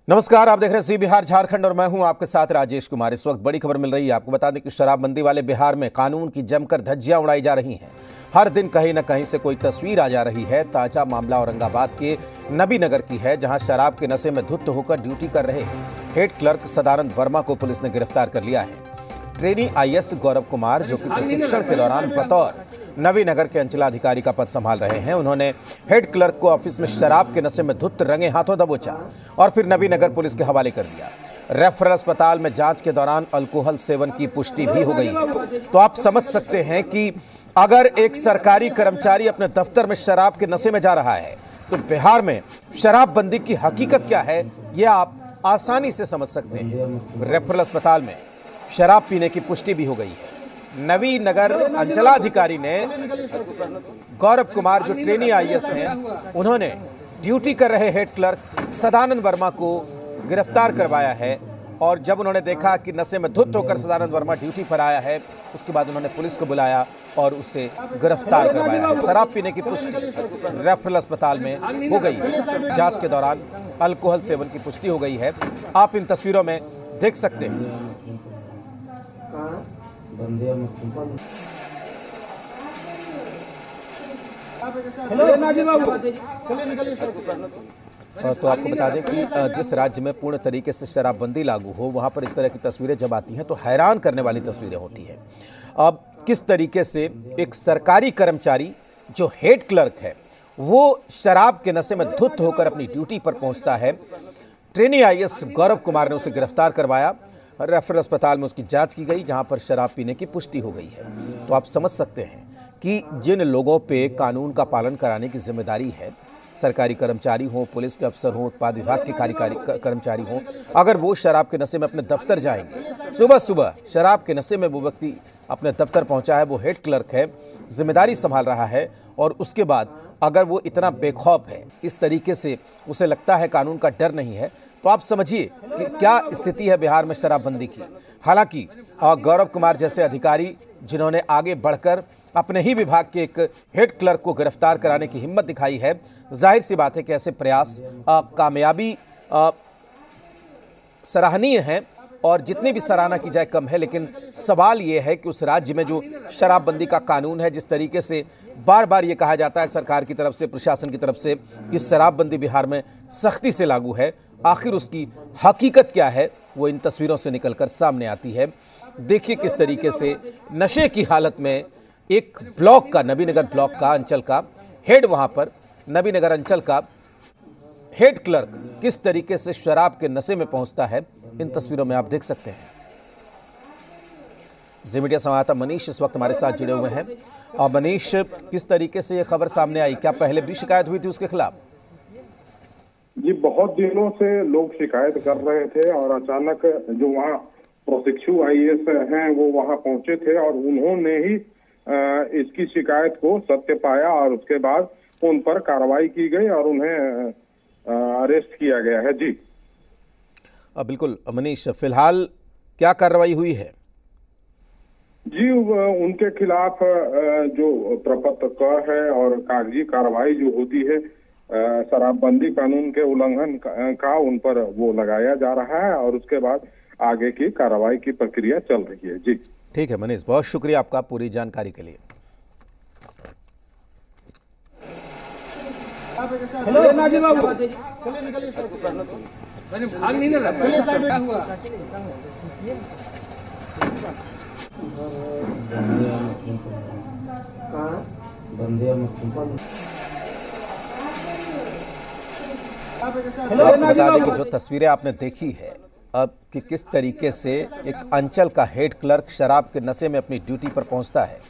नमस्कार, आप देख रहे हैं सी बिहार झारखंड और मैं हूं आपके साथ राजेश कुमार। इस वक्त बड़ी खबर मिल रही है। आपको बता दें कि शराबबंदी वाले बिहार में कानून की जमकर धज्जियां उड़ाई जा रही हैं। हर दिन कहीं न कहीं से कोई तस्वीर आ जा रही है। ताजा मामला औरंगाबाद के नबीनगर की है, जहां शराब के नशे में धुत होकर ड्यूटी कर रहे हेड क्लर्क सदानंद वर्मा को पुलिस ने गिरफ्तार कर लिया है। ट्रेनी आईएएस गौरव कुमार, जो कि प्रशिक्षण के दौरान बतौर नबीनगर के अंचलाधिकारी का पद संभाल रहे हैं, उन्होंने हेड क्लर्क को ऑफिस में शराब के नशे में धुत रंगे हाथों दबोचा और फिर नबीनगर पुलिस के हवाले कर दिया। रेफरल अस्पताल में जांच के दौरान अल्कोहल सेवन की पुष्टि भी हो गई है। तो आप समझ सकते हैं कि अगर एक सरकारी कर्मचारी अपने दफ्तर में शराब के नशे में जा रहा है तो बिहार में शराबबंदी की हकीकत क्या है, यह आप आसानी से समझ सकते हैं। रेफरल अस्पताल में शराब पीने की पुष्टि भी हो गई है। नबीनगर अंचलाधिकारी ने गौरव कुमार, जो ट्रेनी आईएएस हैं, उन्होंने ड्यूटी कर रहे हेड क्लर्क सदानंद वर्मा को गिरफ्तार करवाया है। और जब उन्होंने देखा कि नशे में धुत होकर सदानंद वर्मा ड्यूटी पर आया है, उसके बाद उन्होंने पुलिस को बुलाया और उससे गिरफ्तार करवाया है। शराब पीने की पुष्टि रेफरल अस्पताल में हो गई है। जांच के दौरान अल्कोहल सेवन की पुष्टि हो गई है। आप इन तस्वीरों में देख सकते हैं। तो आपको बता दें कि जिस राज्य में पूर्ण तरीके से शराबबंदी लागू हो, वहां पर इस तरह की तस्वीरें जब आती हैं तो हैरान करने वाली तस्वीरें होती हैं। अब किस तरीके से एक सरकारी कर्मचारी जो हेड क्लर्क है, वो शराब के नशे में धुत होकर अपनी ड्यूटी पर पहुंचता है। ट्रेनी आईएएस गौरव कुमार ने उसे गिरफ्तार करवाया। रेफरल अस्पताल में उसकी जांच की गई, जहां पर शराब पीने की पुष्टि हो गई है। तो आप समझ सकते हैं कि जिन लोगों पे कानून का पालन कराने की जिम्मेदारी है, सरकारी कर्मचारी हो, पुलिस के अफसर हो, उत्पाद विभाग के कार्यकारी कर्मचारी हो, अगर वो शराब के नशे में अपने दफ्तर जाएंगे, सुबह सुबह शराब के नशे में वो व्यक्ति अपने दफ्तर पहुंचा है, वो हेड क्लर्क है, जिम्मेदारी संभाल रहा है, और उसके बाद अगर वो इतना बेखौफ है, इस तरीके से उसे लगता है कानून का डर नहीं है, तो आप समझिए कि क्या स्थिति है बिहार में शराबबंदी की। हालांकि गौरव कुमार जैसे अधिकारी, जिन्होंने आगे बढ़कर अपने ही विभाग के एक हेड क्लर्क को गिरफ्तार कराने की हिम्मत दिखाई है, जाहिर सी बात है कि ऐसे प्रयास कामयाबी सराहनीय हैं, और जितनी भी सराहना की जाए कम है। लेकिन सवाल ये है कि उस राज्य में जो शराबबंदी का कानून है, जिस तरीके से बार बार ये कहा जाता है सरकार की तरफ से, प्रशासन की तरफ से, कि शराबबंदी बिहार में सख्ती से लागू है, आखिर उसकी हकीकत क्या है, वो इन तस्वीरों से निकलकर सामने आती है। देखिए किस तरीके से नशे की हालत में एक ब्लॉक का, नबीनगर ब्लॉक का, अंचल का हेड, वहां पर नबीनगर अंचल का हेड क्लर्क किस तरीके से शराब के नशे में पहुंचता है, इन तस्वीरों में आप देख सकते हैं। जी मीडिया संवाददाता मनीष इस वक्त हमारे साथ जुड़े हुए हैं। और मनीष, किस तरीके से ये खबर सामने आई, क्या पहले भी शिकायत हुई थी उसके खिलाफ? जी, बहुत दिनों से लोग शिकायत कर रहे थे और अचानक जो वहाँ प्रशिक्षु आईएएस हैं वो वहाँ पहुंचे थे और उन्होंने ही इसकी शिकायत को सत्य पाया और उसके बाद उन पर कार्रवाई की गई और उन्हें अरेस्ट किया गया है। जी बिल्कुल मनीष, फिलहाल क्या कार्रवाई हुई है? जी, उनके खिलाफ जो प्रपत्र है और कागजी कार्रवाई जो होती है शराबबंदी कानून के उल्लंघन का उन पर वो लगाया जा रहा है और उसके बाद आगे की कार्रवाई की प्रक्रिया चल रही है। जी ठीक है मनीष, बहुत शुक्रिया आपका पूरी जानकारी के लिए। तो आपको बता दें कि जो तस्वीरें आपने देखी है अब, कि किस तरीके से एक अंचल का हेड क्लर्क शराब के नशे में अपनी ड्यूटी पर पहुंचता है।